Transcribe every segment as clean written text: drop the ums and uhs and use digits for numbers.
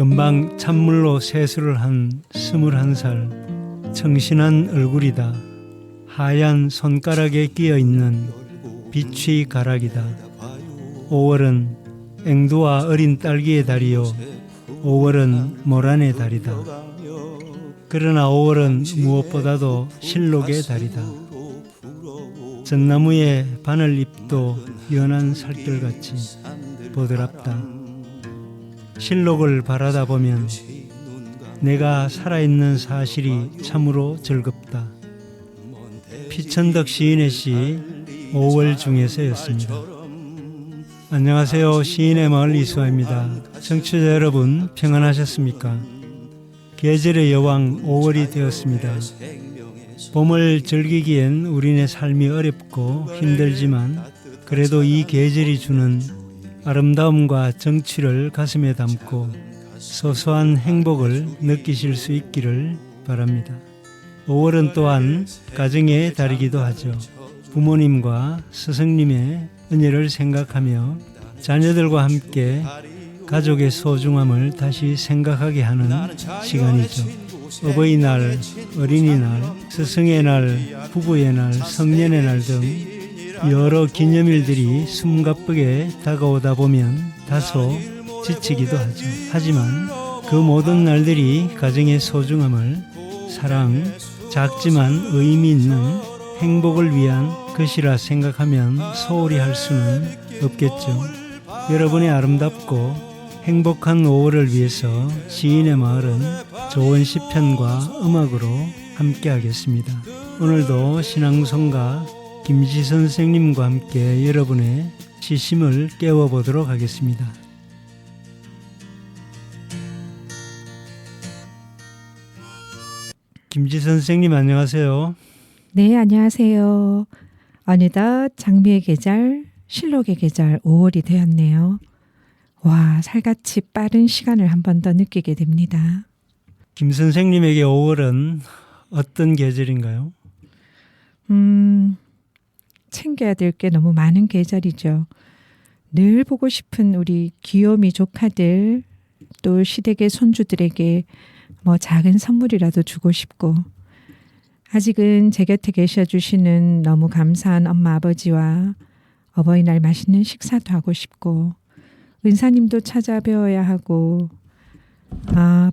금방 찬물로 세수를 한 21살. 청신한 얼굴이다. 하얀 손가락에 끼어있는 빛의 가락이다. 5월은 앵두와 어린 딸기의 달이요 5월은 모란의 달이다. 그러나 5월은 무엇보다도 실록의 달이다. 전나무의 바늘잎도 연한 살결같이 보드랍다. 실록을 바라다 보면 내가 살아있는 사실이 참으로 즐겁다. 피천덕 시인의 시 5월 중에서였습니다. 안녕하세요. 시인의 마을 이수아입니다. 청취자 여러분 평안하셨습니까? 계절의 여왕 5월이 되었습니다. 봄을 즐기기엔 우리네 삶이 어렵고 힘들지만 그래도 이 계절이 주는 아름다움과 정취를 가슴에 담고 소소한 행복을 느끼실 수 있기를 바랍니다. 5월은 또한 가정의 달이기도 하죠. 부모님과 스승님의 은혜를 생각하며 자녀들과 함께 가족의 소중함을 다시 생각하게 하는 시간이죠. 어버이날, 어린이날, 스승의 날, 부부의 날, 성년의 날 등 여러 기념일들이 숨가쁘게 다가오다 보면 다소 지치기도 하죠. 하지만 그 모든 날들이 가정의 소중함을 사랑, 작지만 의미 있는 행복을 위한 것이라 생각하면 소홀히 할 수는 없겠죠. 여러분의 아름답고 행복한 5월을 위해서 시인의 마을은 좋은 시편과 음악으로 함께 하겠습니다. 오늘도 신앙송가 김지 선생님과 함께 여러분의 시심을 깨워보도록 하겠습니다. 김지 선생님 안녕하세요. 네, 안녕하세요. 어느덧 장미의 계절, 실록의 계절 5월이 되었네요. 와, 살같이 빠른 시간을 한 번 더 느끼게 됩니다. 김 선생님에게 5월은 어떤 계절인가요? 챙겨야 될 게 너무 많은 계절이죠. 늘 보고 싶은 우리 귀요미 조카들, 또 시댁의 손주들에게 작은 선물이라도 주고 싶고, 아직은 제 곁에 계셔주시는 너무 감사한 엄마 아버지와 어버이날 맛있는 식사도 하고 싶고, 은사님도 찾아뵈어야 하고,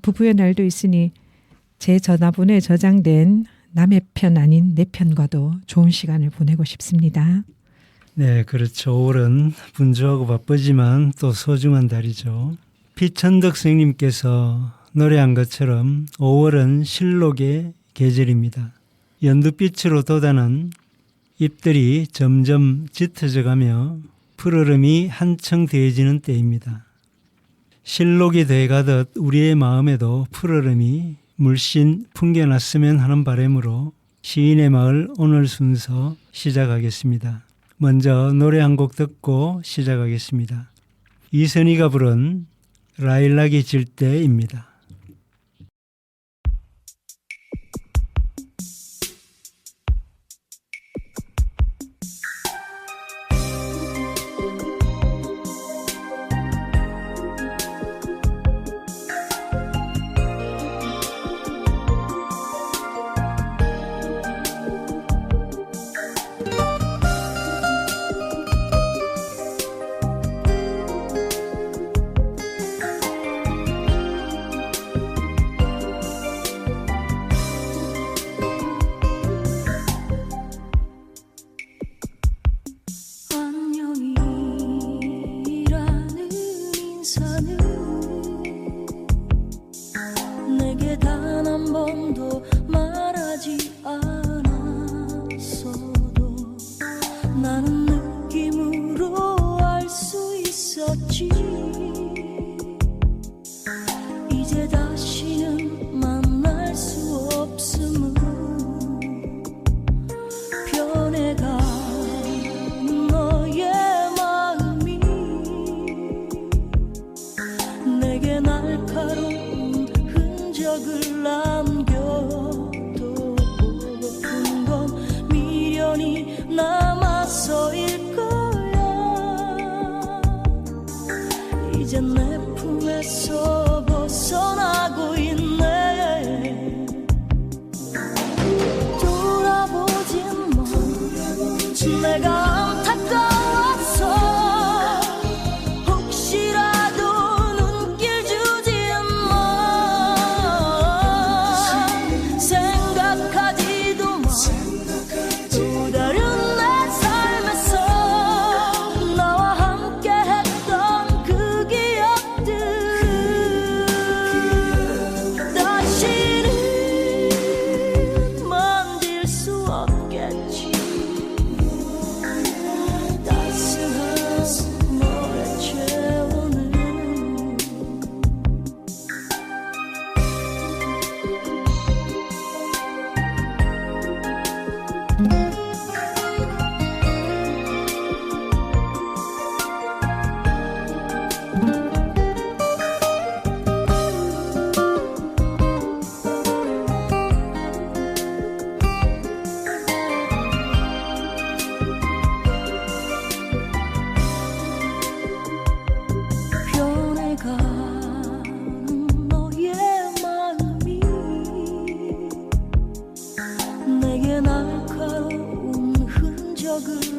부부의 날도 있으니 제 전화번호에 저장된 남의 편 아닌 내 편과도 좋은 시간을 보내고 싶습니다. 네, 그렇죠. 5월은 분주하고 바쁘지만 또 소중한 달이죠. 피천덕 선생님께서 노래한 것처럼 5월은 실록의 계절입니다. 연두빛으로 돋아난 잎들이 점점 짙어져 가며 푸르름이 한층 더해지는 때입니다. 실록이 돼가듯 우리의 마음에도 푸르름이 물씬 풍겨났으면 하는 바람으로 시인의 마을 오늘 순서 시작하겠습니다. 먼저 노래 한 곡 듣고 시작하겠습니다. 이선희가 부른 라일락이 질 때입니다.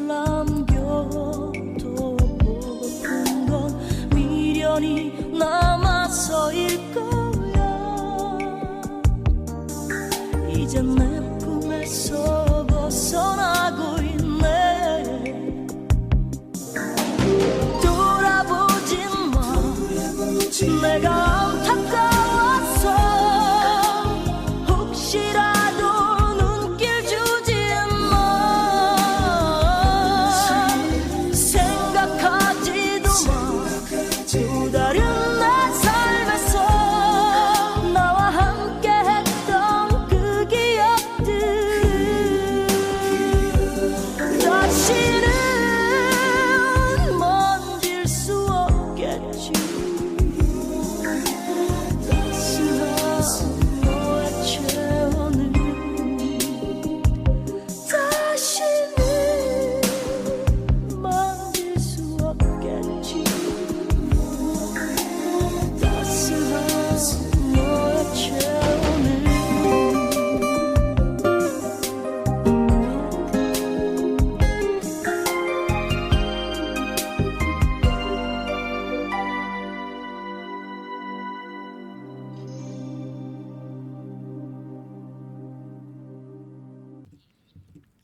남겨도 보고픈 건 미련이 남아서일 거야. 이젠 내 꿈에서 벗어나고 있네. 돌아보지 마. 내가 안타까워서 혹시라도 눈길 주지 마. 생각하지도 마. 또 다른 내 삶에서 나와 함께 했던 그 기억들 다시는 만질 수 없겠지. 따스한 너의 체온을 다시는 만질 수 없겠지. 따스한 너의 체온을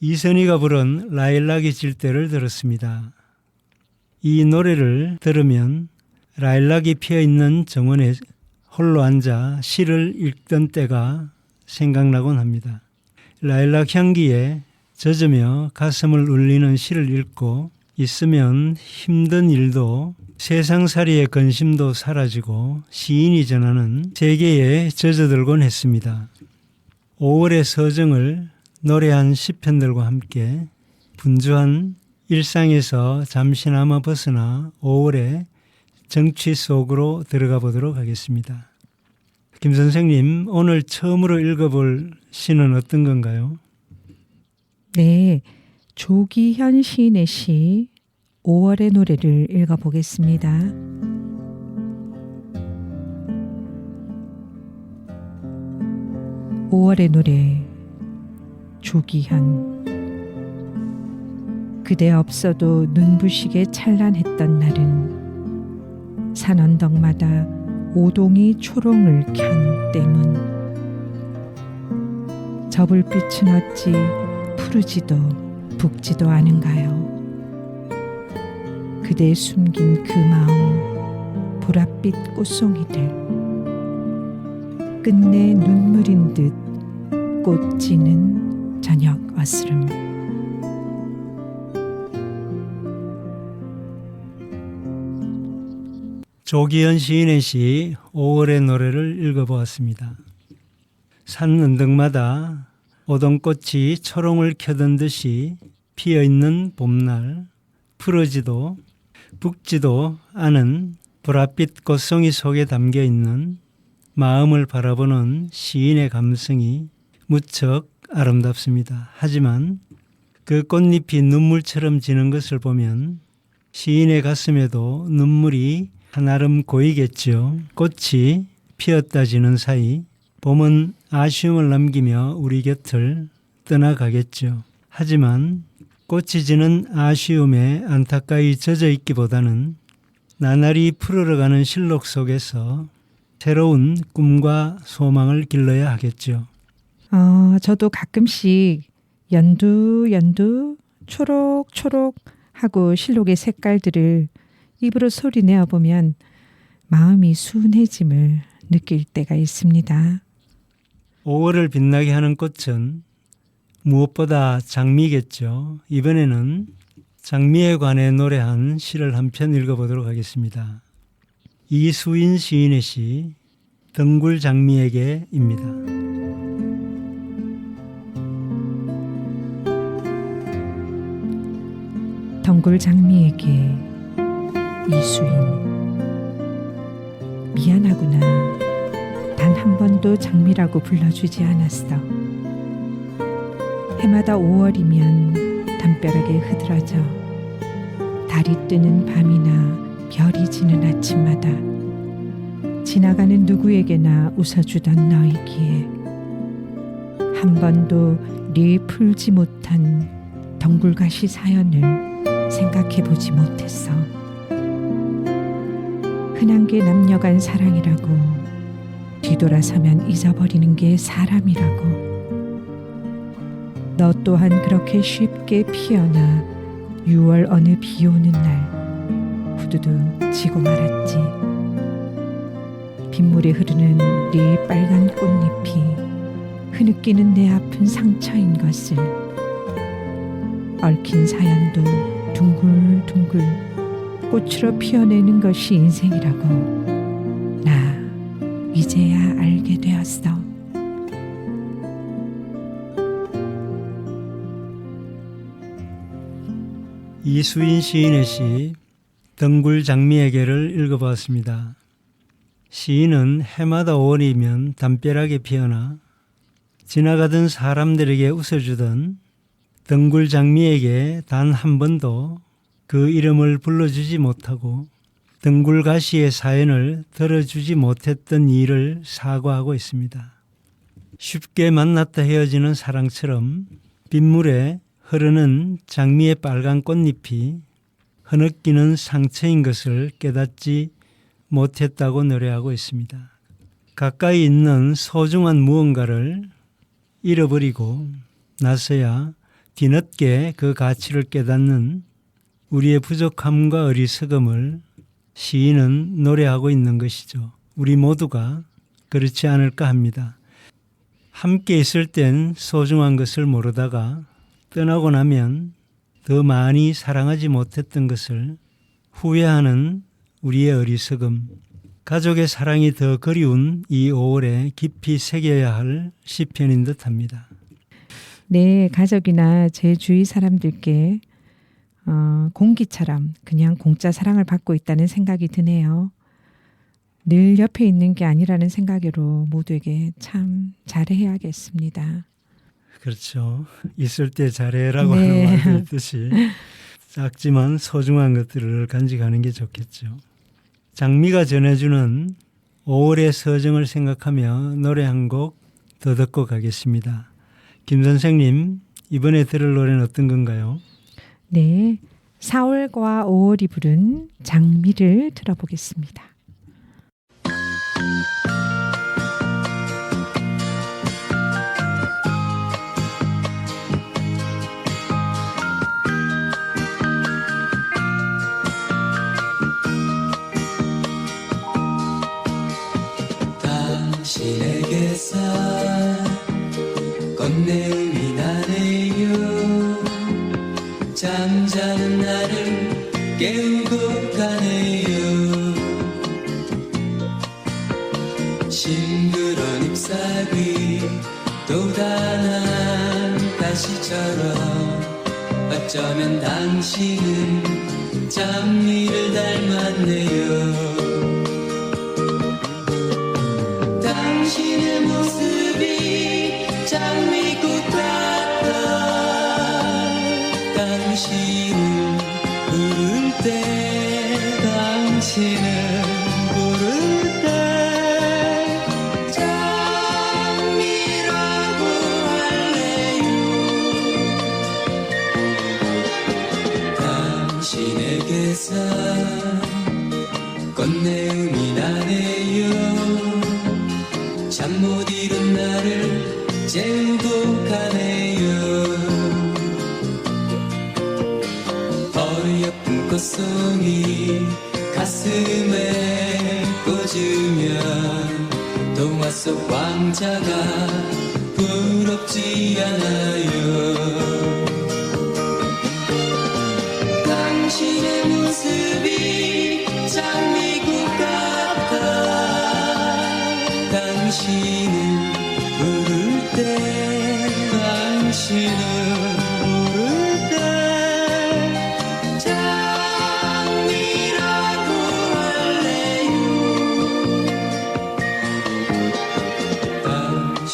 이선희가 부른 라일락이 질 때를 들었습니다. 이 노래를 들으면 라일락이 피어있는 정원에 홀로 앉아 시를 읽던 때가 생각나곤 합니다. 라일락 향기에 젖으며 가슴을 울리는 시를 읽고 있으면 힘든 일도 세상살이의 근심도 사라지고 시인이 전하는 세계에 젖어들곤 했습니다. 5월의 서정을 노래한 시편들과 함께 분주한 일상에서 잠시나마 벗어나 5월의 정취 속으로 들어가 보도록 하겠습니다. 김 선생님, 오늘 처음으로 읽어볼 시는 어떤 건가요? 네, 조기현 시인의 시 5월의 노래를 읽어보겠습니다. 5월의 노래 조기현. 그대 없어도 눈부시게 찬란했던 날은 산 언덕마다 오동이 초롱을 켠 때문. 저 불빛은 어찌 푸르지도 붉지도 않은가요? 그대 숨긴 그 마음 보랏빛 꽃송이들, 끝내 눈물인 듯 꽃 지는 저녁 어스름. 조기현 시인의 시 5월의 노래를 읽어보았습니다. 산 언덕마다 오동꽃이 초롱을 켜던 듯이 피어있는 봄날, 푸르지도 붉지도 않은 보랏빛 꽃송이 속에 담겨있는 마음을 바라보는 시인의 감성이 무척 아름답습니다. 하지만 그 꽃잎이 눈물처럼 지는 것을 보면 시인의 가슴에도 눈물이 한아름 고이겠죠. 꽃이 피었다 지는 사이 봄은 아쉬움을 남기며 우리 곁을 떠나가겠죠. 하지만 꽃이 지는 아쉬움에 안타까이 젖어 있기보다는 나날이 푸르러가는 실록 속에서 새로운 꿈과 소망을 길러야 하겠죠. 저도 가끔씩 연두 초록 하고 실록의 색깔들을 입으로 소리 내어 보면 마음이 순해짐을 느낄 때가 있습니다. 5월을 빛나게 하는 꽃은 무엇보다 장미겠죠. 이번에는 장미에 관해 노래한 시를 한 편 읽어보도록 하겠습니다. 이수인 시인의 시 덩굴 장미에게입니다. 덩굴 장미에게 이수인. 미안하구나. 단 한 번도 장미라고 불러주지 않았어. 해마다 5월이면 담벼락에 흐드러져 달이 뜨는 밤이나 별이 지는 아침마다 지나가는 누구에게나 웃어주던 너이기에 한 번도 네 풀지 못한 덩굴가시 사연을 생각해 보지 못했어. 흔한 게 남녀간 사랑이라고, 뒤돌아서면 잊어버리는 게 사람이라고. 너 또한 그렇게 쉽게 피어나 6월 어느 비 오는 날 후두두 지고 말았지. 빗물에 흐르는 네 빨간 꽃잎이 흐느끼는 내 아픈 상처인 것을, 얽힌 사연도 둥글둥글 꽃으로 피어내는 것이 인생이라고 나 이제야 알게 되었어. 이수인 시인의 시 덩굴 장미에게를 읽어보았습니다. 시인은 해마다 5월이면 담벼락에 피어나 지나가던 사람들에게 웃어주던 덩굴 장미에게 단 한 번도 그 이름을 불러주지 못하고 덩굴 가시의 사연을 들어주지 못했던 일을 사과하고 있습니다. 쉽게 만났다 헤어지는 사랑처럼 빗물에 흐르는 장미의 빨간 꽃잎이 흐느끼는 상처인 것을 깨닫지 못했다고 노래하고 있습니다. 가까이 있는 소중한 무언가를 잃어버리고 나서야 뒤늦게 그 가치를 깨닫는 우리의 부족함과 어리석음을 시인은 노래하고 있는 것이죠. 우리 모두가 그렇지 않을까 합니다. 함께 있을 땐 소중한 것을 모르다가 떠나고 나면 더 많이 사랑하지 못했던 것을 후회하는 우리의 어리석음, 가족의 사랑이 더 그리운 이 5월에 깊이 새겨야 할 시편인 듯합니다. 내 가족이나 제 주위 사람들께 공기처럼 그냥 공짜 사랑을 받고 있다는 생각이 드네요. 늘 옆에 있는 게 아니라는 생각으로 모두에게 참 잘해야겠습니다. 그렇죠. 있을 때 잘해라고 네. 하는 말도 있듯이 작지만 소중한 것들을 간직하는 게 좋겠죠. 장미가 전해주는 5월의 서정을 생각하며 노래 한 곡 더 듣고 가겠습니다. 김 선생님, 이번에 들을 노래는 어떤 건가요? 네, 4월과 5월이 부른 장미를 들어보겠습니다. 당신에게서 꽃내음이 나네요. 잠자는 나를 깨우고 가네요. 싱그런 잎사귀 또 단한 가시처럼 어쩌면 당신은 장미를 닮았네요. 당신의 모습이 장미꽃 같아. 당신을 부를 때, 당신을 부를 때 장미라고 할래요. 당신에게서 꽃내음이 나네요. 잠 못 이룬 나를 재우고 가네요. 어여쁜 꽃송이 가슴에 꽂으면 동화 속 왕자가 부럽지 않아요. 당신의 모습이 장미꽃 같아. 당신을 부를 때, 당신을 부를 때 장미라고 할래요.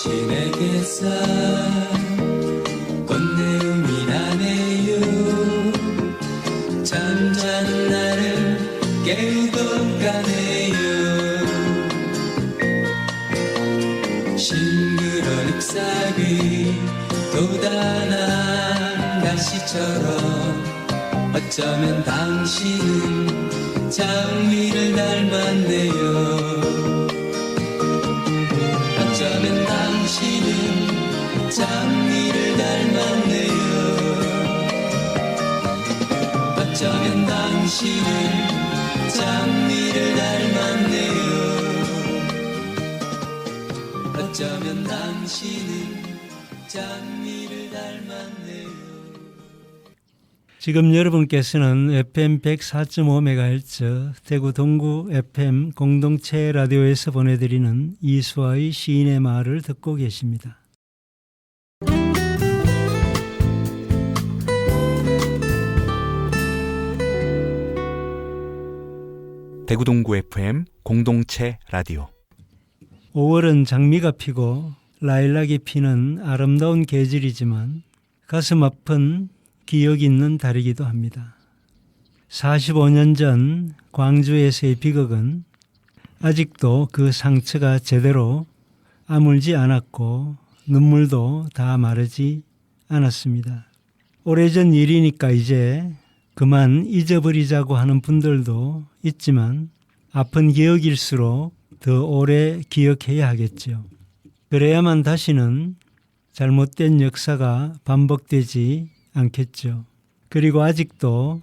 당신에게서 꽃내음이 나네요. 잠자는 나를 깨우고 가네요. 싱그런 잎사귀 또 단한 가시 날씨처럼 어쩌면 당신은 장미를 닮았네요. 어쩌면 당신은 장미를 닮았네요. 어쩌면 당신은 장미를 닮았네요. 어쩌면 당신은 장미를 닮았네요. 지금 여러분께서는 FM 104.5MHz 대구 동구 FM 공동체 라디오에서 보내드리는 이수아의 시인의 말을 듣고 계십니다. 대구 동구 FM 공동체 라디오 5월은 장미가 피고 라일락이 피는 아름다운 계절이지만 가슴 아픈 기억이 있는 달이기도 합니다. 45년 전 광주에서의 비극은 아직도 그 상처가 제대로 아물지 않았고 눈물도 다 마르지 않았습니다. 오래전 일이니까 이제 그만 잊어버리자고 하는 분들도 있지만 아픈 기억일수록 더 오래 기억해야 하겠죠. 그래야만 다시는 잘못된 역사가 반복되지 않겠죠. 그리고 아직도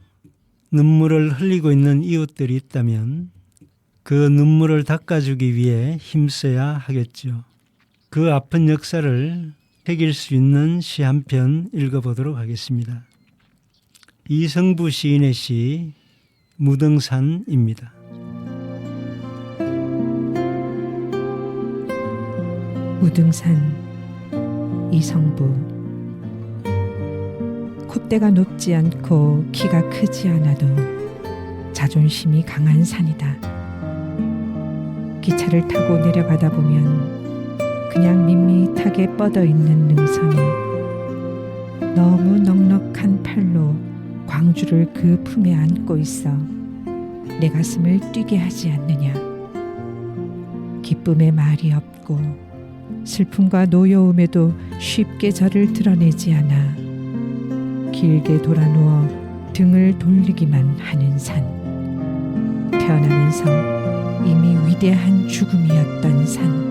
눈물을 흘리고 있는 이웃들이 있다면 그 눈물을 닦아주기 위해 힘써야 하겠죠. 그 아픈 역사를 새길 수 있는 시 한 편 읽어보도록 하겠습니다. 이성부 시인의 시 무등산입니다. 무등산 이성부. 콧대가 높지 않고 키가 크지 않아도 자존심이 강한 산이다. 기차를 타고 내려가다 보면 그냥 밋밋하게 뻗어 있는 능선이 너무 넉넉한 팔로 광주를 그 품에 안고 있어 내 가슴을 뛰게 하지 않느냐. 기쁨의 말이 없고 슬픔과 노여움에도 쉽게 저를 드러내지 않아 길게 돌아누워 등을 돌리기만 하는 산. 태어나면서 이미 위대한 죽음이었던 산.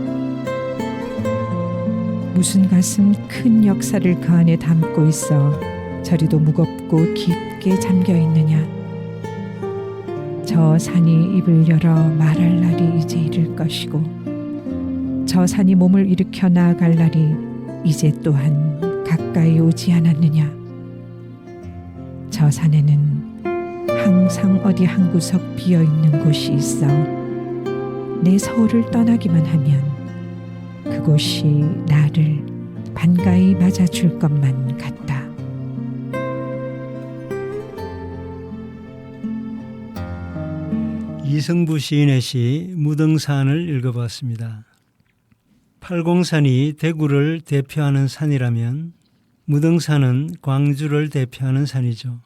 무슨 가슴 큰 역사를 그 안에 담고 있어 저리도 무겁고 깊게 잠겨 있느냐. 저 산이 입을 열어 말할 날이 이제 이를 것이고 저 산이 몸을 일으켜 나아갈 날이 이제 또한 가까이 오지 않았느냐. 저 산에는 항상 어디 한 구석 비어있는 곳이 있어 내 서울을 떠나기만 하면 그곳이 나를 반가이 맞아줄 것만 같다. 이성부 시인의 시 무등산을 읽어봤습니다. 팔공산이 대구를 대표하는 산이라면 무등산은 광주를 대표하는 산이죠.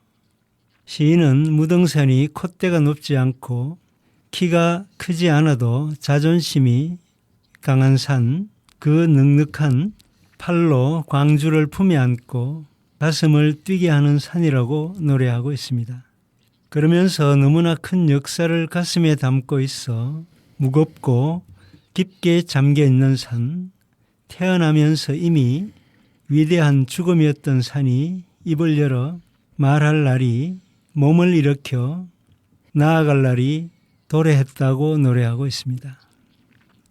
시인은 무등산이 콧대가 높지 않고 키가 크지 않아도 자존심이 강한 산, 그 넉넉한 팔로 광주를 품에 안고 가슴을 뛰게 하는 산이라고 노래하고 있습니다. 그러면서 너무나 큰 역사를 가슴에 담고 있어 무겁고 깊게 잠겨 있는 산, 태어나면서 이미 위대한 죽음이었던 산이 입을 열어 말할 날이 몸을 일으켜 나아갈 날이 도래했다고 노래하고 있습니다.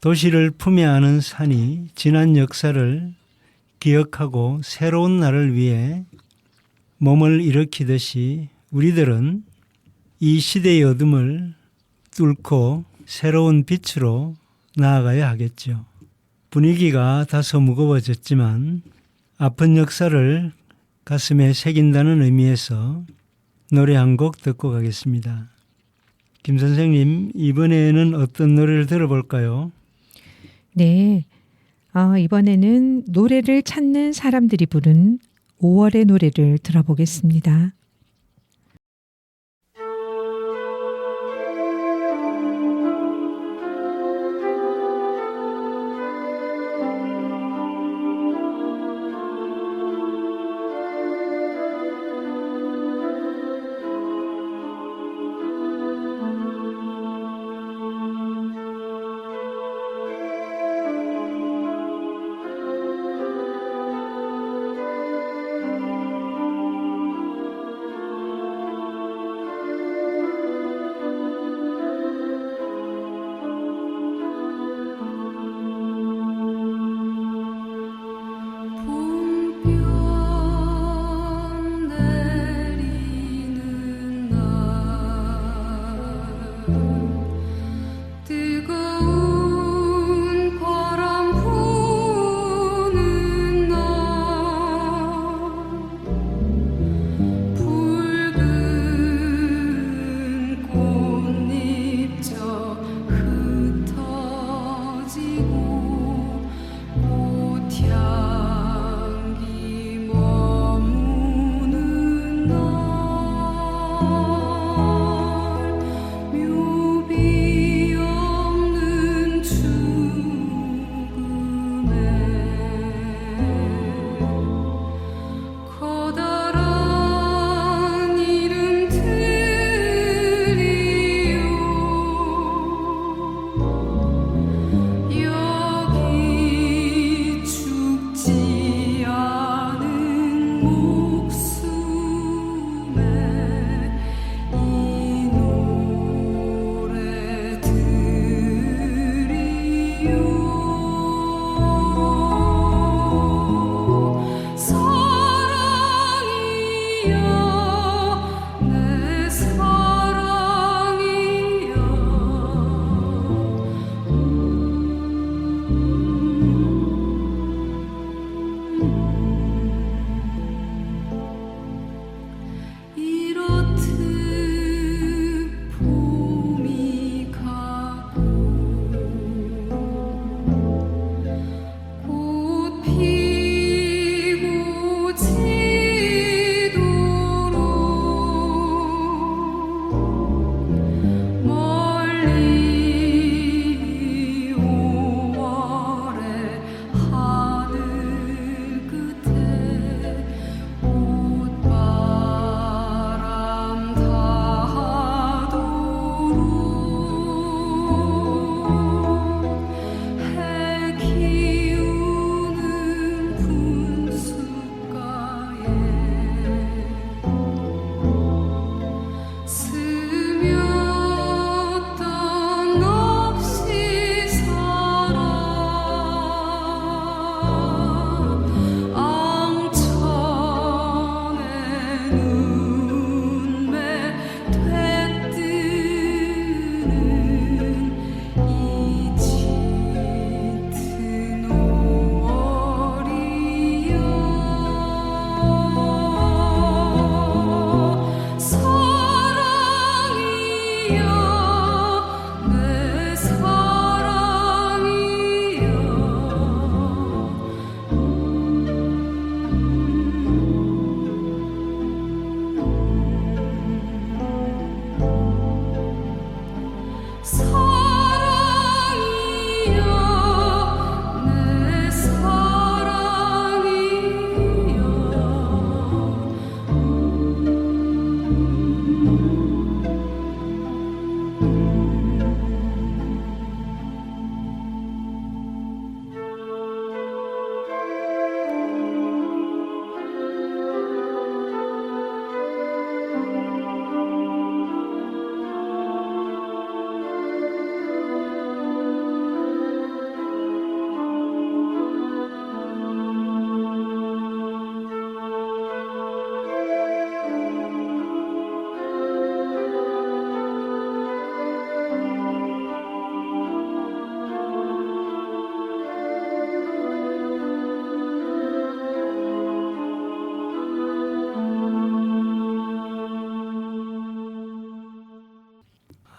도시를 품에 안은 산이 지난 역사를 기억하고 새로운 날을 위해 몸을 일으키듯이 우리들은 이 시대의 어둠을 뚫고 새로운 빛으로 나아가야 하겠죠. 분위기가 다소 무거워졌지만 아픈 역사를 가슴에 새긴다는 의미에서 노래 한 곡 듣고 가겠습니다. 김 선생님, 이번에는 어떤 노래를 들어볼까요? 네, 이번에는 노래를 찾는 사람들이 부른 5월의 노래를 들어보겠습니다.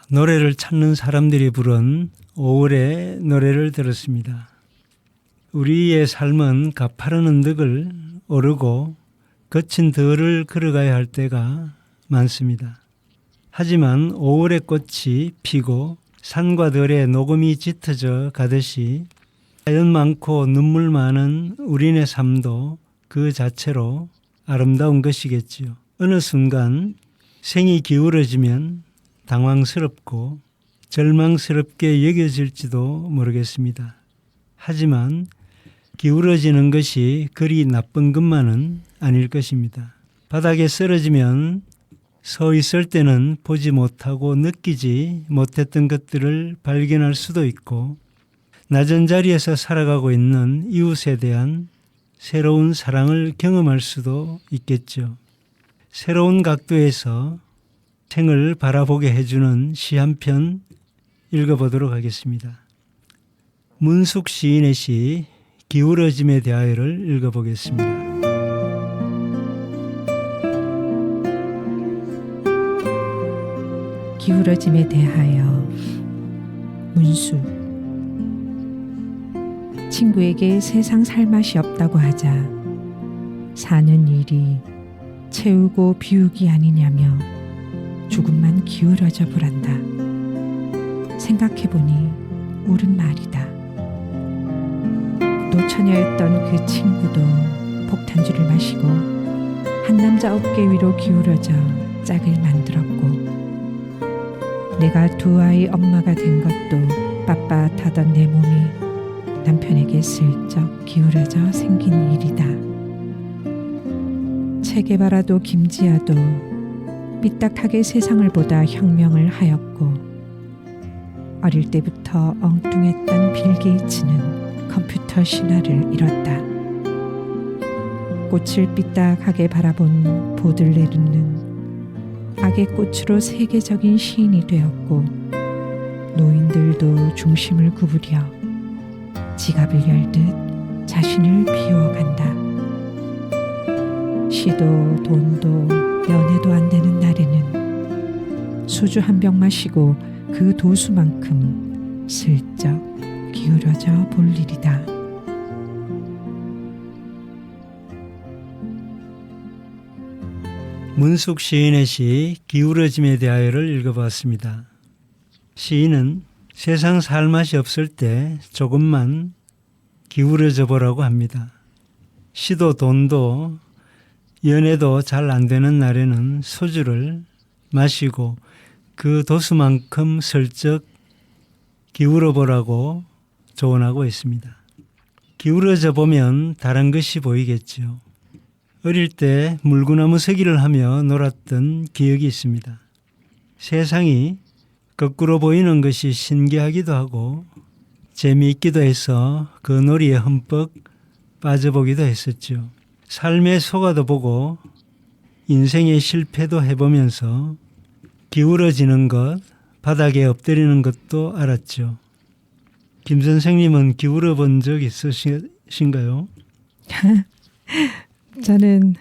노래를 찾는 사람들이 부른 5월의 노래를 들었습니다. 우리의 삶은 가파른 언덕을 오르고 거친 덜을 걸어가야 할 때가 많습니다. 하지만 5월의 꽃이 피고 산과 들의 녹음이 짙어져 가듯이 자연 많고 눈물 많은 우리네 삶도 그 자체로 아름다운 것이겠지요. 어느 순간 생이 기울어지면 당황스럽고 절망스럽게 여겨질지도 모르겠습니다. 하지만 기울어지는 것이 그리 나쁜 것만은 아닐 것입니다. 바닥에 쓰러지면 서 있을 때는 보지 못하고 느끼지 못했던 것들을 발견할 수도 있고 낮은 자리에서 살아가고 있는 이웃에 대한 새로운 사랑을 경험할 수도 있겠죠. 새로운 각도에서 생을 바라보게 해주는 시 한 편 읽어보도록 하겠습니다. 문숙 시인의 시 기울어짐에 대하여를 읽어보겠습니다. 기울어짐에 대하여. 문수. 친구에게 세상 살 맛이 없다고 하자 사는 일이 채우고 비우기 아니냐며 조금만 기울어져 보란다. 생각해보니 옳은 말이다. 노처녀였던 그 친구도 폭탄주를 마시고 한 남자 어깨 위로 기울어져 짝을 만들었고 내가 두 아이 엄마가 된 것도 빳빳하던 내 몸이 남편에게 슬쩍 기울어져 생긴 일이다. 체게바라도 김지아도 삐딱하게 세상을 보다 혁명을 하였고 어릴 때부터 엉뚱했던 빌 게이츠는 컴퓨터 신화를 이뤘다. 꽃을 삐딱하게 바라본 보들레르는 악의 꽃으로 세계적인 시인이 되었고 노인들도 중심을 구부려 지갑을 열듯 자신을 비워간다. 시도 돈도 연애도 안 되는 날에는 소주 한 병 마시고 그 도수만큼 슬쩍 기울어져 볼 일이다. 문숙 시인의 시 기울어짐에 대하여를 읽어봤습니다. 시인은 세상 살 맛이 없을 때 조금만 기울어져 보라고 합니다. 시도 돈도 연애도 잘 안 되는 날에는 소주를 마시고 그 도수만큼 슬쩍 기울어 보라고 조언하고 있습니다. 기울어져 보면 다른 것이 보이겠죠. 어릴 때 물구나무 서기를 하며 놀았던 기억이 있습니다. 세상이 거꾸로 보이는 것이 신기하기도 하고 재미있기도 해서 그 놀이에 흠뻑 빠져보기도 했었죠. 삶의 소가도 보고 인생의 실패도 해보면서 기울어지는 것, 바닥에 엎드리는 것도 알았죠. 김 선생님은 기울어 본 적 있으신가요? 저는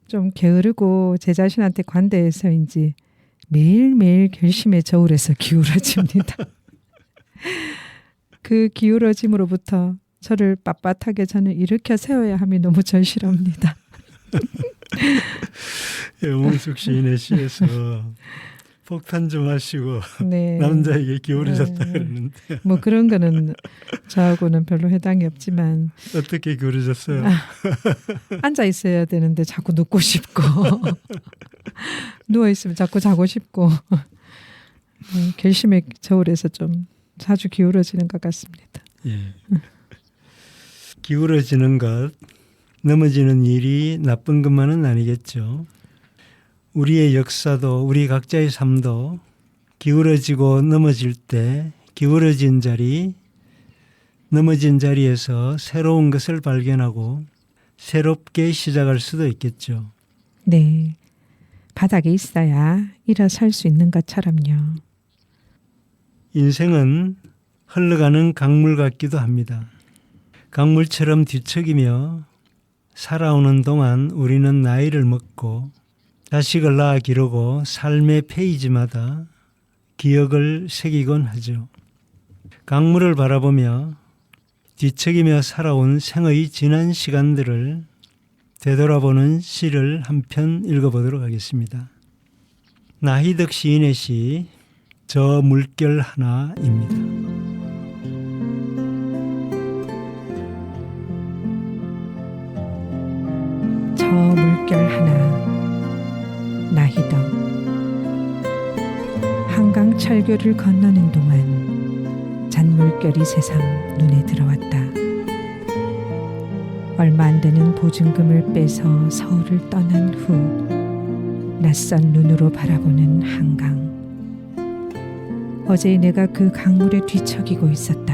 좀 게으르고 제 자신한테 관대해서인지 매일매일 결심의 저울에서 기울어집니다. 그 기울어짐으로부터 저를 빳빳하게 저는 일으켜 세워야 함이 너무 절실합니다. 문숙 시인의 시에서 폭탄 좀 하시고 네. 남자에게 기울어졌다 그러는데 뭐 그런 거는 저하고는 별로 해당이 없지만 어떻게 기울어졌어요? 앉아 있어야 되는데 자꾸 눕고 싶고 누워 있으면 자꾸 자고 싶고 결심의 저울에서 좀 자주 기울어지는 것 같습니다. 예. 기울어지는 것, 넘어지는 일이 나쁜 것만은 아니겠죠. 우리의 역사도 우리 각자의 삶도 기울어지고 넘어질 때 기울어진 자리, 넘어진 자리에서 새로운 것을 발견하고 새롭게 시작할 수도 있겠죠. 네, 바닥에 있어야 일어설 수 있는 것처럼요. 인생은 흘러가는 강물 같기도 합니다. 강물처럼 뒤척이며 살아오는 동안 우리는 나이를 먹고 자식을 낳아 기르고 삶의 페이지마다 기억을 새기곤 하죠. 강물을 바라보며 뒤척이며 살아온 생의 지난 시간들을 되돌아보는 시를 한 편 읽어보도록 하겠습니다. 나희덕 시인의 시 저 물결 하나입니다. 저 물결 하나 나희덕. 한강 철교를 건너는 동안 잔물결이 새삼 눈에 들어왔다. 얼마 안 되는 보증금을 빼서 서울을 떠난 후 낯선 눈으로 바라보는 한강. 어제 내가 그 강물에 뒤척이고 있었다.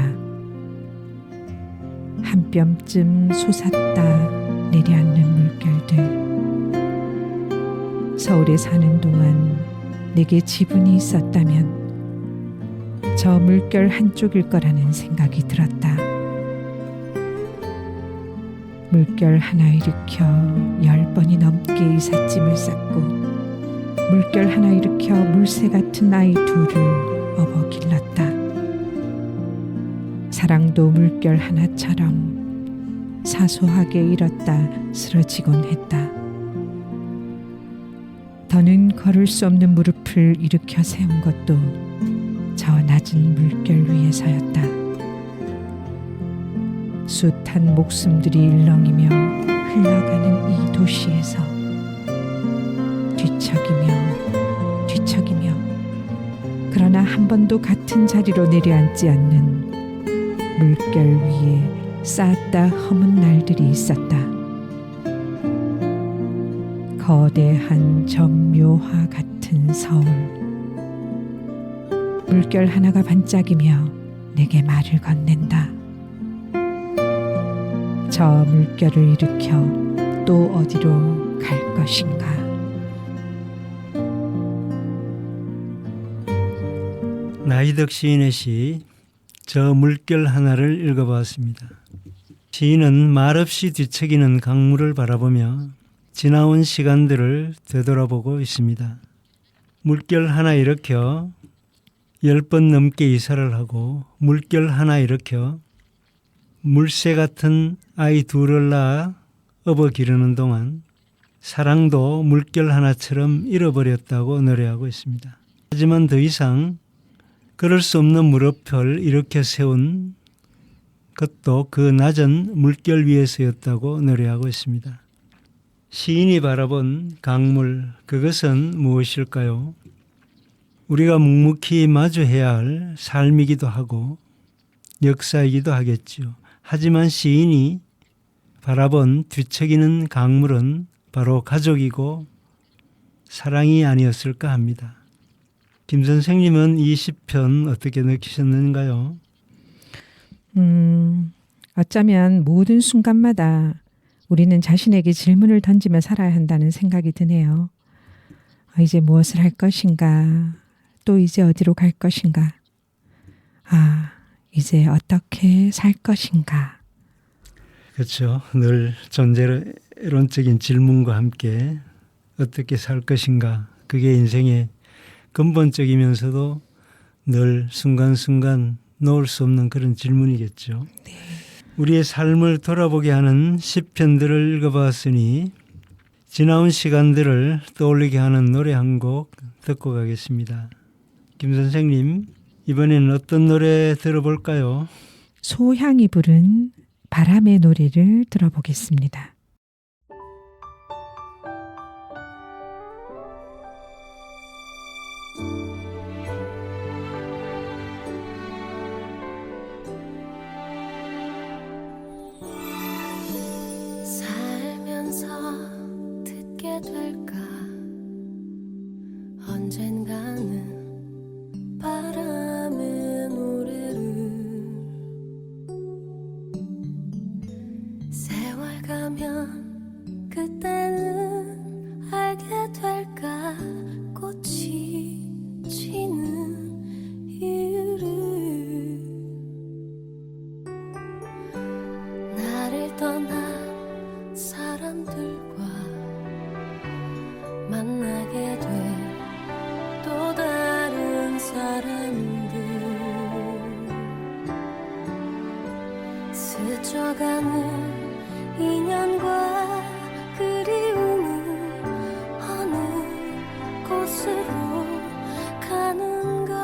한 뼘쯤 솟았다 내려앉는 물결들. 서울에 사는 동안 내게 지분이 있었다면 저 물결 한쪽일 거라는 생각이 들었다. 물결 하나 일으켜 10번이 넘게 이삿짐을 쌌고 물결 하나 일으켜 물새 같은 아이 둘을 업어 길렀다. 사랑도 물결 하나처럼 사소하게 잃었다 쓰러지곤 했다. 더는 걸을 수 없는 무릎을 일으켜 세운 것도 저 낮은 물결 위에서였다. 숱한 목숨들이 일렁이며 흘러가는 이 도시에서 뒤척이며 그러나 한 번도 같은 자리로 내려앉지 않는 물결 위에 쌓았다 허문 날들이 있었다. 거대한 점묘화 같은 서울. 물결 하나가 반짝이며 내게 말을 건넨다. 저 물결을 일으켜 또 어디로 갈 것인가. 나희덕 시인의 시 저 물결 하나를 읽어보았습니다. 시인은 말없이 뒤척이는 강물을 바라보며 지나온 시간들을 되돌아보고 있습니다. 물결 하나 일으켜 10번 넘게 이사를 하고 물결 하나 일으켜 물새 같은 아이 둘을 낳아 업어 기르는 동안 사랑도 물결 하나처럼 잃어버렸다고 노래하고 있습니다. 하지만 더 이상 그럴 수 없는 무릎을 일으켜 세운 것도 그 낮은 물결 위에서였다고 노래하고 있습니다. 시인이 바라본 강물, 그것은 무엇일까요? 우리가 묵묵히 마주해야 할 삶이기도 하고 역사이기도 하겠죠. 하지만 시인이 바라본 뒤척이는 강물은 바로 가족이고 사랑이 아니었을까 합니다. 김 선생님은 이 시편 어떻게 느끼셨는가요? 어쩌면 모든 순간마다 우리는 자신에게 질문을 던지며 살아야 한다는 생각이 드네요. 이제 무엇을 할 것인가? 또 이제 어디로 갈 것인가? 이제 어떻게 살 것인가? 그렇죠. 늘 존재론적인 질문과 함께 어떻게 살 것인가? 그게 인생의 근본적이면서도 늘 순간순간 놓을 수 없는 그런 질문이겠죠. 네. 우리의 삶을 돌아보게 하는 시편들을 읽어봤으니 지나온 시간들을 떠올리게 하는 노래 한 곡 듣고 가겠습니다. 김 선생님, 이번에는 어떤 노래 들어볼까요? 소향이 부른 바람의 노래를 들어보겠습니다. 살면서 듣게 될까 언젠가는 바람의 노래를 세월 가면 그때는 알게 될까 꽃이 지는 이유를 나를 떠난 사람들과 만나게 돼 또 다른 사람 스쳐가는 인연과 그리움은 어느 곳으로 가는가.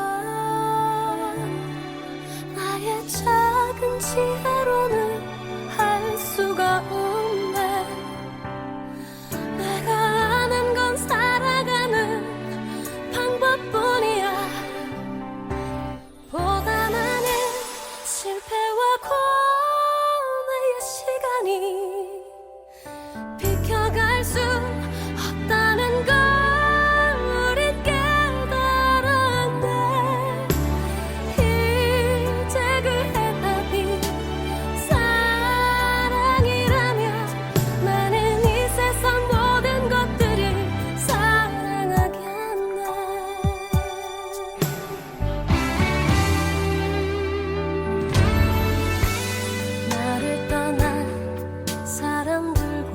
나의 작은 지혜로는 할 수가 없네. 내가 아는 건 살아가는 방법뿐이야. 보다 많은 실패와 고뇌의 시간이 비켜갈 수 없다는 걸 우린 깨달았네. 이제 그 해답이 사랑이라면 나는 이 세상 모든 것들을 사랑하겠네. 나를 떠난 사람들과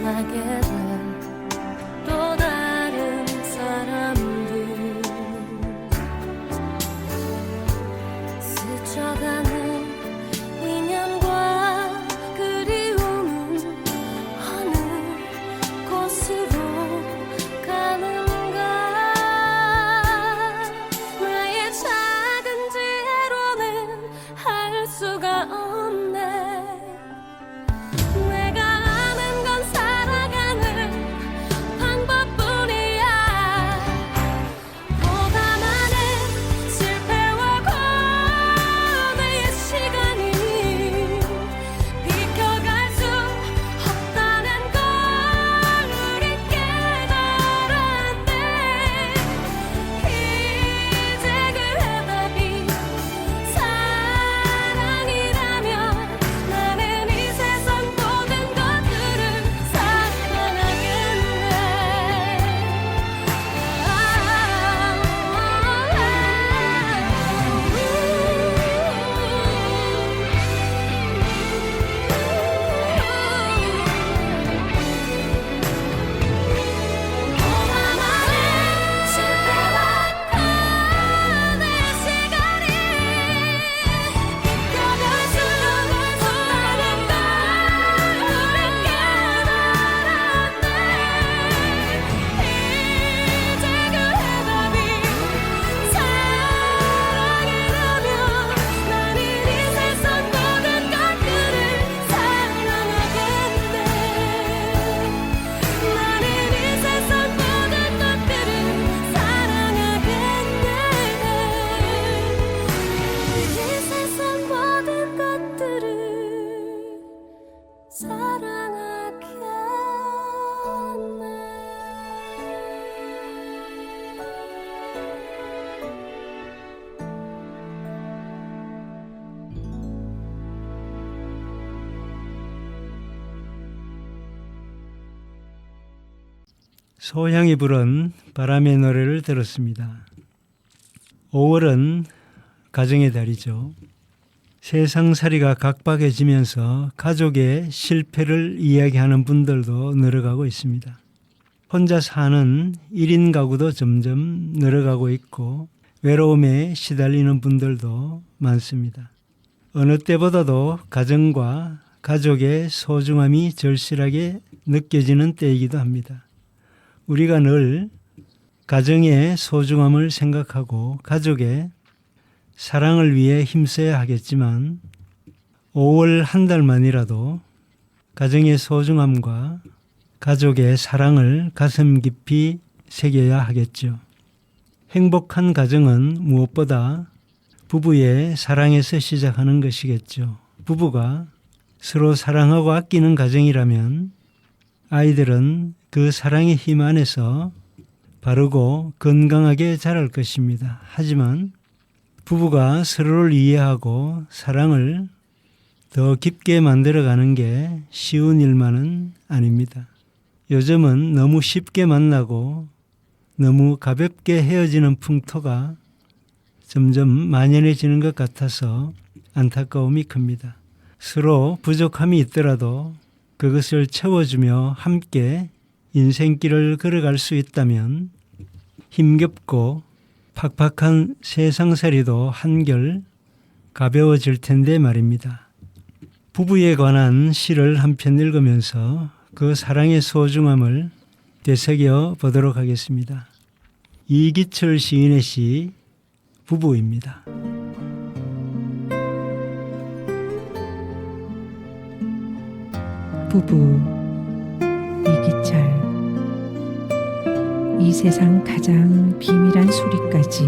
만나게 된 또 다른 사람들, 스쳐가는 인연과 그리움은 어느 곳으로 가는가. 나의 작은 지혜로는 할 수가 없네. 내가 아는 건 살아가는 방법뿐이야. 보다 많은 실패와 고뇌의 시간이 비켜갈 수 없다는 걸 우린 깨달았네. 이제 그 해답이 사랑이라면 나는 이 세상 모든 것들을 보다 많은 실패와 고뇌의 시간이 비켜갈 수 없다는 걸 우린 깨달았네. 이제 그 해답이 사랑이라면 나는 이 세상 모든 것들을 사랑하겠네. 나는 이 세상 모든 것들을 사랑하겠네. 이 세상 모든 것들을 소향이 부른 바람의 노래를 들었습니다. 5월은 가정의 달이죠. 세상살이가 각박해지면서 가족의 실패를 이야기하는 분들도 늘어가고 있습니다. 혼자 사는 1인 가구도 점점 늘어가고 있고 외로움에 시달리는 분들도 많습니다. 어느 때보다도 가정과 가족의 소중함이 절실하게 느껴지는 때이기도 합니다. 우리가 늘 가정의 소중함을 생각하고 가족의 사랑을 위해 힘써야 하겠지만 5월 한 달만이라도 가정의 소중함과 가족의 사랑을 가슴 깊이 새겨야 하겠죠. 행복한 가정은 무엇보다 부부의 사랑에서 시작하는 것이겠죠. 부부가 서로 사랑하고 아끼는 가정이라면 아이들은 그 사랑의 힘 안에서 바르고 건강하게 자랄 것입니다. 하지만 부부가 서로를 이해하고 사랑을 더 깊게 만들어가는 게 쉬운 일만은 아닙니다. 요즘은 너무 쉽게 만나고 너무 가볍게 헤어지는 풍토가 점점 만연해지는 것 같아서 안타까움이 큽니다. 서로 부족함이 있더라도 그것을 채워주며 함께 인생길을 걸어갈 수 있다면 힘겹고 팍팍한 세상살이도 한결 가벼워질 텐데 말입니다. 부부에 관한 시를 한 편 읽으면서 그 사랑의 소중함을 되새겨 보도록 하겠습니다. 이기철 시인의 시 부부입니다. 부부 이기철. 이 세상 가장 비밀한 소리까지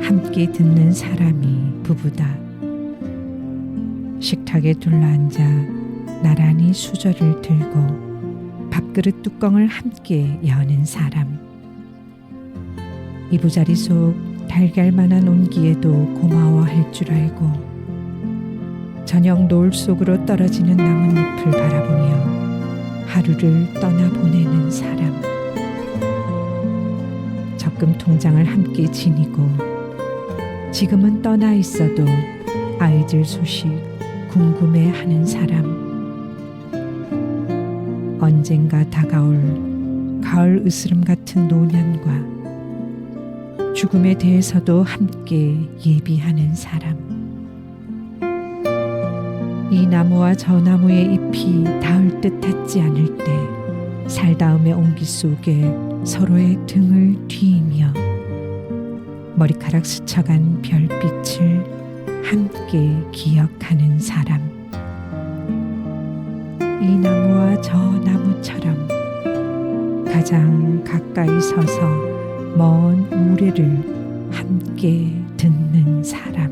함께 듣는 사람이 부부다. 식탁에 둘러앉아 나란히 수저를 들고 밥그릇 뚜껑을 함께 여는 사람. 이부자리 속 달걀만한 온기에도 고마워할 줄 알고 저녁 노을 속으로 떨어지는 나뭇잎을 바라보며 하루를 떠나보내는 사람. 적금 통장을 함께 지니고 지금은 떠나 있어도 아이들 소식 궁금해하는 사람. 언젠가 다가올 가을 으스름 같은 노년과 죽음에 대해서도 함께 예비하는 사람. 이 나무와 저 나무의 잎이 닿을 듯 닿지 않을 때 살다움의 온기 속에 서로의 등을 뒤이며 머리카락 스쳐간 별빛을 함께 기억하는 사람. 이 나무와 저 나무처럼 가장 가까이 서서 먼 우레를 함께 듣는 사람.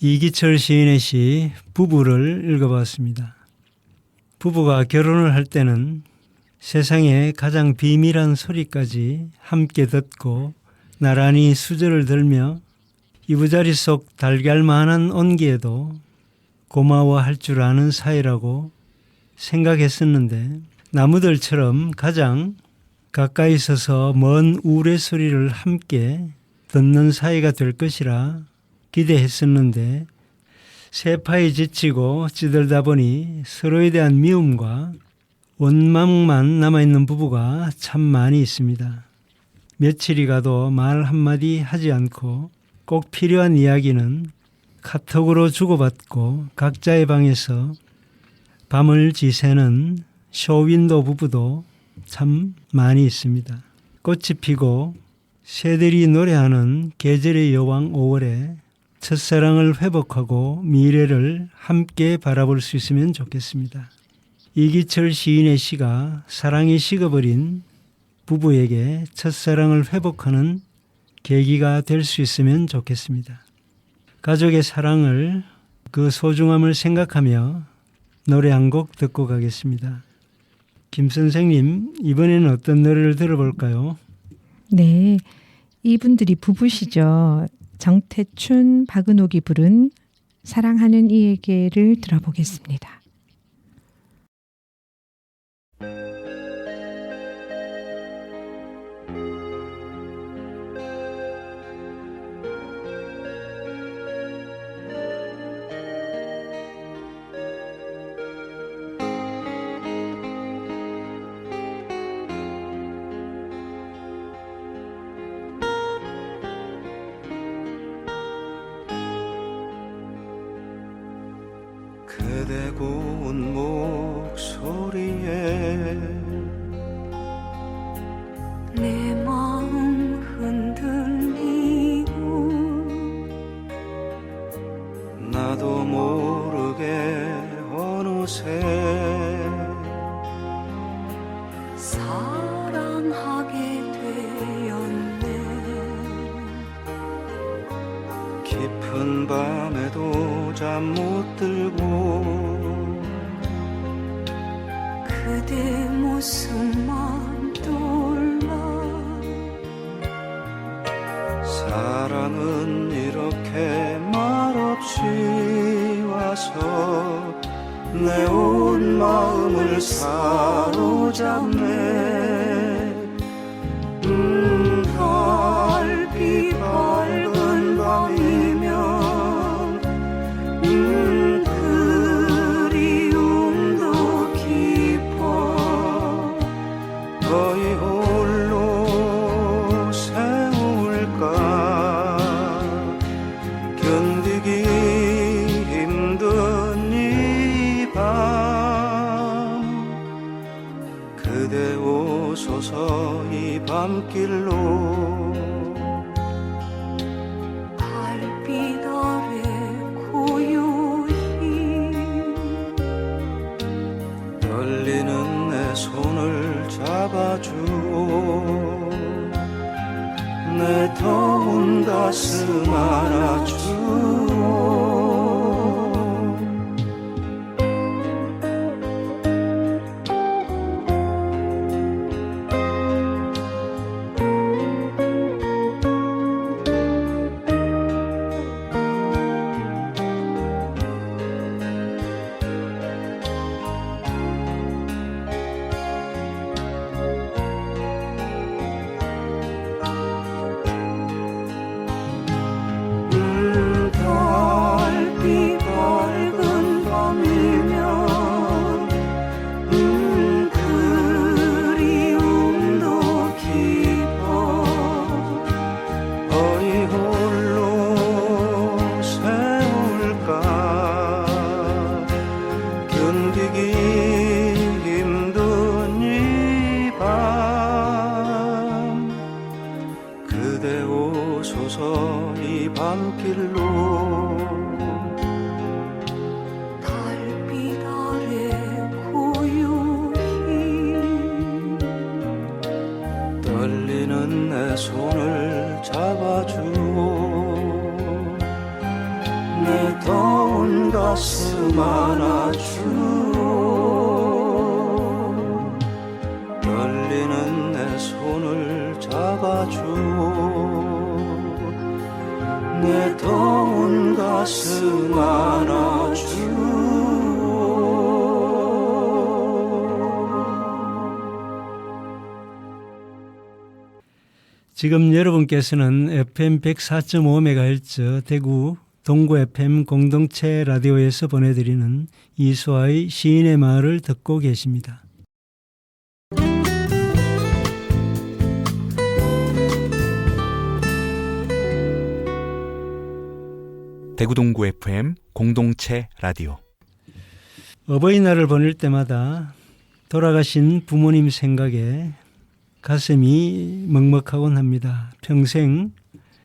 이기철 시인의 시 부부를 읽어봤습니다. 부부가 결혼을 할 때는 세상의 가장 비밀한 소리까지 함께 듣고 나란히 수저를 들며 이부자리 속 달걀만한 온기에도 고마워할 줄 아는 사이라고 생각했었는데 나무들처럼 가장 가까이 서서 먼 우레소리를 함께 듣는 사이가 될 것이라 기대했었는데 세파에 지치고 찌들다 보니 서로에 대한 미움과 원망만 남아있는 부부가 참 많이 있습니다. 며칠이 가도 말 한마디 하지 않고 꼭 필요한 이야기는 카톡으로 주고받고 각자의 방에서 밤을 지새는 쇼윈도 부부도 참 많이 있습니다. 꽃이 피고 새들이 노래하는 계절의 여왕 5월에 첫사랑을 회복하고 미래를 함께 바라볼 수 있으면 좋겠습니다. 이기철 시인의 시가 사랑이 식어버린 부부에게 첫사랑을 회복하는 계기가 될 수 있으면 좋겠습니다. 가족의 사랑을 그 소중함을 생각하며 노래 한 곡 듣고 가겠습니다. 김 선생님, 이번에는 어떤 노래를 들어볼까요? 네, 이분들이 부부시죠. 정태춘, 박은옥이 부른 사랑하는 이에게를 들어보겠습니다. 그대 고운 목소리에 내 마음 흔들리고 나도 모르게 어느새 사랑하게 되었네. 깊은 밤에도 잠 못 들고 그대 모습만 떠올라. 사랑은 이렇게 말없이 와서 내 온 마음을 사로잡네. 달빛 밝은 밤이면 그리움도 깊어. 거의 홀로 달빛 밝은 밤이면 그리움도 깊어 어이 홀로 세울까 견디기 힘든 이 밤 그대 오소서 이 밤길로 달빛 아래 고요히 떨리는 내 손을 잡아주오 내 더운 가슴 안아주오 떨리는 내 손을 잡아주오 내 더운 가슴 안아주오 지금 여러분께서는 FM 104.5MHz 대구 동구 FM 공동체 라디오에서 보내드리는 이수아의 시인의 마을을 듣고 계십니다. 대구 동구 FM 공동체 라디오. 어버이날을 보낼 때마다 돌아가신 부모님 생각에 가슴이 먹먹하곤 합니다. 평생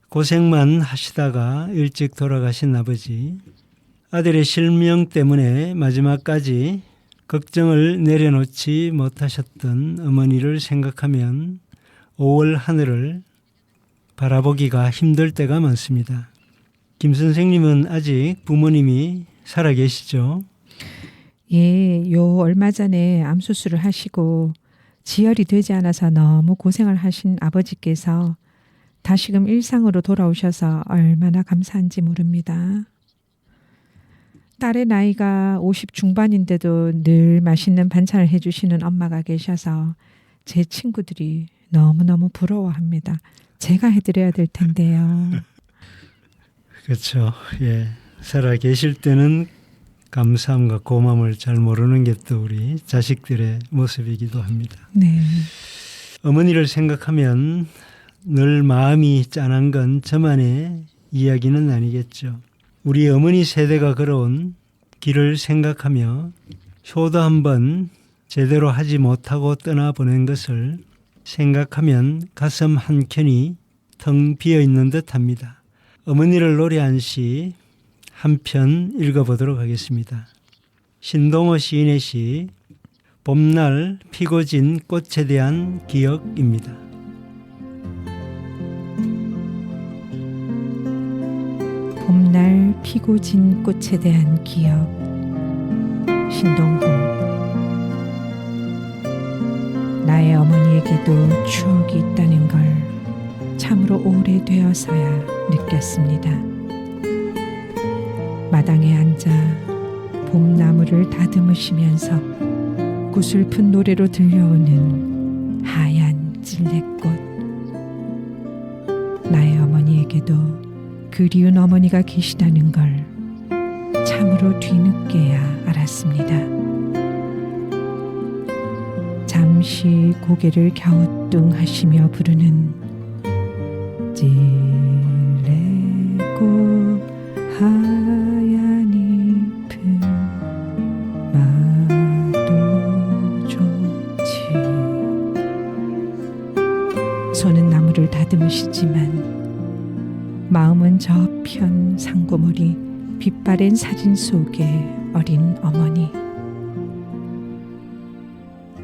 고생만 하시다가 일찍 돌아가신 아버지, 아들의 실명 때문에 마지막까지 걱정을 내려놓지 못하셨던 어머니를 생각하면 5월 하늘을 바라보기가 힘들 때가 많습니다. 김 선생님은 아직 부모님이 살아계시죠? 예, 요 얼마 전에 암 수술을 하시고 지혈이 되지 않아서 너무 고생을 하신 아버지께서 다시금 일상으로 돌아오셔서 얼마나 감사한지 모릅니다. 딸의 나이가 50 중반인데도 늘 맛있는 반찬을 해주시는 엄마가 계셔서 제 친구들이 너무너무 부러워합니다. 제가 해드려야 될 텐데요. 그렇죠. 예. 살아 계실 때는 감사함과 고마움을 잘 모르는 게 또 우리 자식들의 모습이기도 합니다. 네. 어머니를 생각하면 늘 마음이 짠한 건 저만의 이야기는 아니겠죠. 우리 어머니 세대가 걸어온 길을 생각하며 효도 한번 제대로 하지 못하고 떠나보낸 것을 생각하면 가슴 한켠이 텅 비어있는 듯합니다. 어머니를 노래한 시 한 편 읽어보도록 하겠습니다. 신동호 시인의 시 봄날 피고 진 꽃에 대한 기억입니다. 봄날 피고 진 꽃에 대한 기억. 신동호. 나의 어머니에게도 추억이 있다는 걸 참으로 오래되어서야 느꼈습니다. 마당에 앉아 봄나무를 다듬으시면서 구슬픈 노래로 들려오는 하얀 찔레꽃. 나의 어머니에게도 그리운 어머니가 계시다는 걸 참으로 뒤늦게야 알았습니다. 잠시 고개를 갸우뚱하시며 부르는 찔레꽃 하얀 잎은 마도 좋지. 손은 나무를 다듬으시지만 마음은 저편 상고물이 빛바랜 사진 속의 어린 어머니.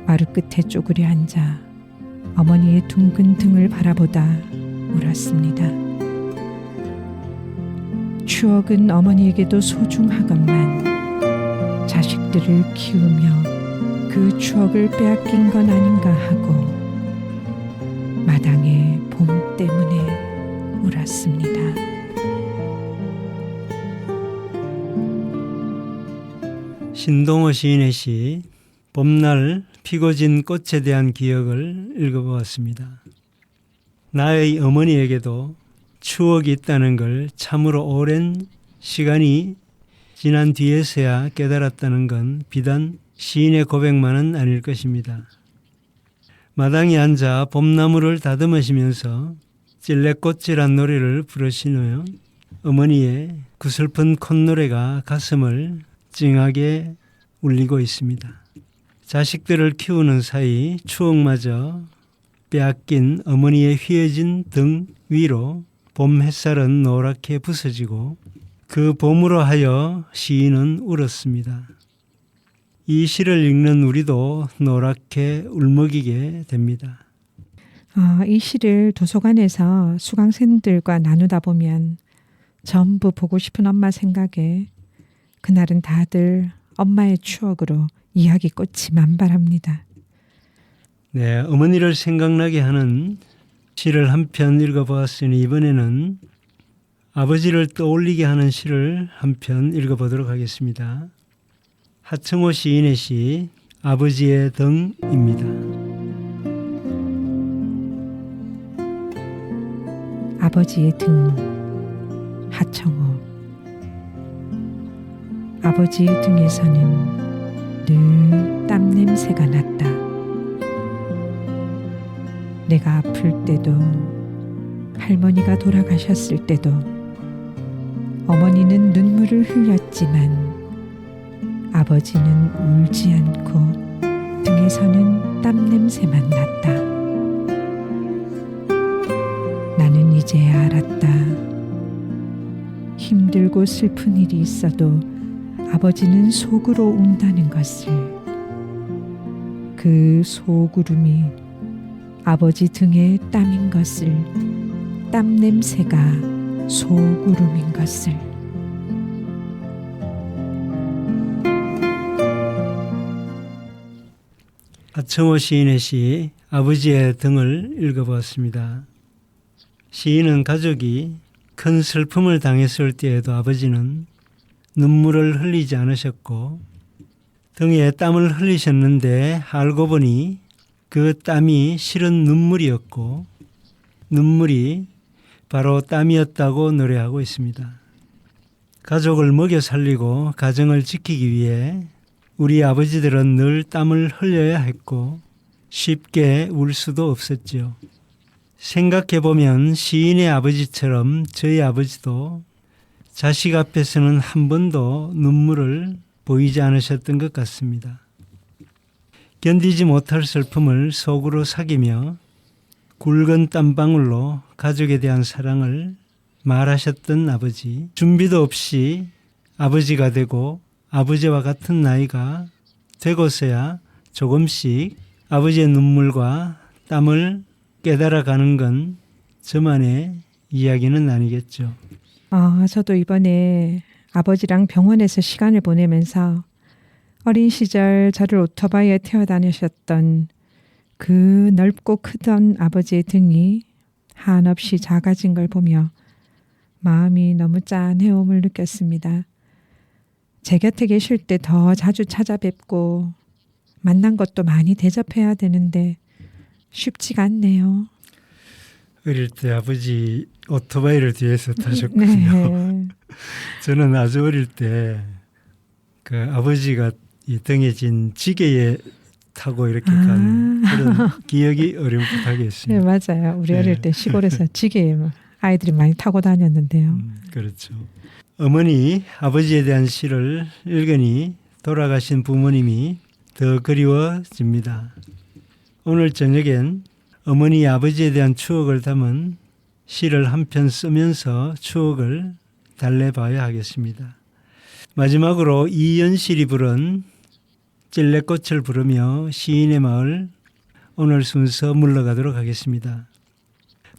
마루 끝에 쪼그려 앉아 어머니의 둥근 등을 바라보다 울었습니다. 추억은 어머니에게도 소중하건만 자식들을 키우며 그 추억을 빼앗긴 건 아닌가 하고 마당의 봄 때문에 울었습니다. 신동호 시인의 시 봄날 피고 진 꽃에 대한 기억을 읽어보았습니다. 나의 어머니에게도 추억이 있다는 걸 참으로 오랜 시간이 지난 뒤에서야 깨달았다는 건 비단 시인의 고백만은 아닐 것입니다. 마당에 앉아 봄나무를 다듬으시면서 찔레꽃이란 노래를 부르시며 어머니의 그 슬픈 콧노래가 가슴을 찡하게 울리고 있습니다. 자식들을 키우는 사이 추억마저 빼앗긴 어머니의 휘어진 등 위로 봄 햇살은 노랗게 부서지고 그 봄으로 하여 시인은 울었습니다. 이 시를 읽는 우리도 노랗게 울먹이게 됩니다. 이 시를 도서관에서 수강생들과 나누다 보면 전부 보고 싶은 엄마 생각에 그날은 다들 엄마의 추억으로 이야기꽃이 만발합니다. 네, 어머니를 생각나게 하는 시를 한 편 읽어보았으니 이번에는 아버지를 떠올리게 하는 시를 한 편 읽어보도록 하겠습니다. 하청호 시인의 시 아버지의 등입니다. 아버지의 등, 하청호. 아버지의 등에서는 늘 땀 냄새가 났다. 내가 아플 때도, 할머니가 돌아가셨을 때도 어머니는 눈물을 흘렸지만 아버지는 울지 않고 등에서는 땀 냄새만 났다. 나는 이제야 알았다. 힘들고 슬픈 일이 있어도 아버지는 속으로 운다는 것을. 그 소구름이 아버지 등에 땀인 것을, 땀 냄새가 소구름인 것을. 하청호 시인의 시 아버지의 등을 읽어보았습니다. 시인은 가족이 큰 슬픔을 당했을 때에도 아버지는 눈물을 흘리지 않으셨고 등에 땀을 흘리셨는데 알고 보니 그 땀이 실은 눈물이었고 눈물이 바로 땀이었다고 노래하고 있습니다. 가족을 먹여 살리고 가정을 지키기 위해 우리 아버지들은 늘 땀을 흘려야 했고 쉽게 울 수도 없었죠. 생각해보면 시인의 아버지처럼 저희 아버지도 자식 앞에서는 한 번도 눈물을 보이지 않으셨던 것 같습니다. 견디지 못할 슬픔을 속으로 삭이며 굵은 땀방울로 가족에 대한 사랑을 말하셨던 아버지. 준비도 없이 아버지가 되고 아버지와 같은 나이가 되고서야 조금씩 아버지의 눈물과 땀을 깨달아가는 건 저만의 이야기는 아니겠죠. 저도 이번에 아버지랑 병원에서 시간을 보내면서 어린 시절 저를 오토바이에 태워 다니셨던 그 넓고 크던 아버지의 등이 한없이 작아진 걸 보며 마음이 너무 짠해옴을 느꼈습니다. 제 곁에 계실 때 더 자주 찾아뵙고 만난 것도 많이 대접해야 되는데 쉽지가 않네요. 어릴 때 아버지 오토바이를 뒤에서 타셨거든요. 네. 저는 아주 어릴 때 그 아버지가 이 등에 진 지게에 타고 이렇게 간 그런 기억이 어렴풋하게 네, 있습니다. 맞아요. 우리 네. 어릴 때 시골에서 지게 아이들이 많이 타고 다녔는데요. 그렇죠. 어머니, 아버지에 대한 시를 읽으니 돌아가신 부모님이 더 그리워집니다. 오늘 저녁엔 어머니, 아버지에 대한 추억을 담은 시를 한 편 쓰면서 추억을 달래봐야 하겠습니다. 마지막으로 이연실이 부른 찔레꽃을 부르며 시인의 마을 오늘 순서 물러가도록 하겠습니다.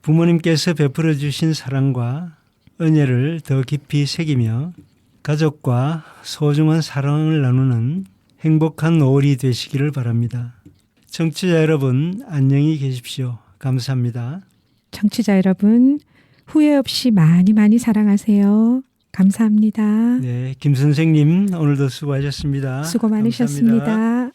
부모님께서 베풀어 주신 사랑과 은혜를 더 깊이 새기며 가족과 소중한 사랑을 나누는 행복한 5월이 되시기를 바랍니다. 청취자 여러분, 안녕히 계십시오. 감사합니다. 청취자 여러분, 후회 없이 많이 많이 사랑하세요. 감사합니다. 네, 김 선생님 오늘도 수고하셨습니다. 수고 감사합니다. 많으셨습니다.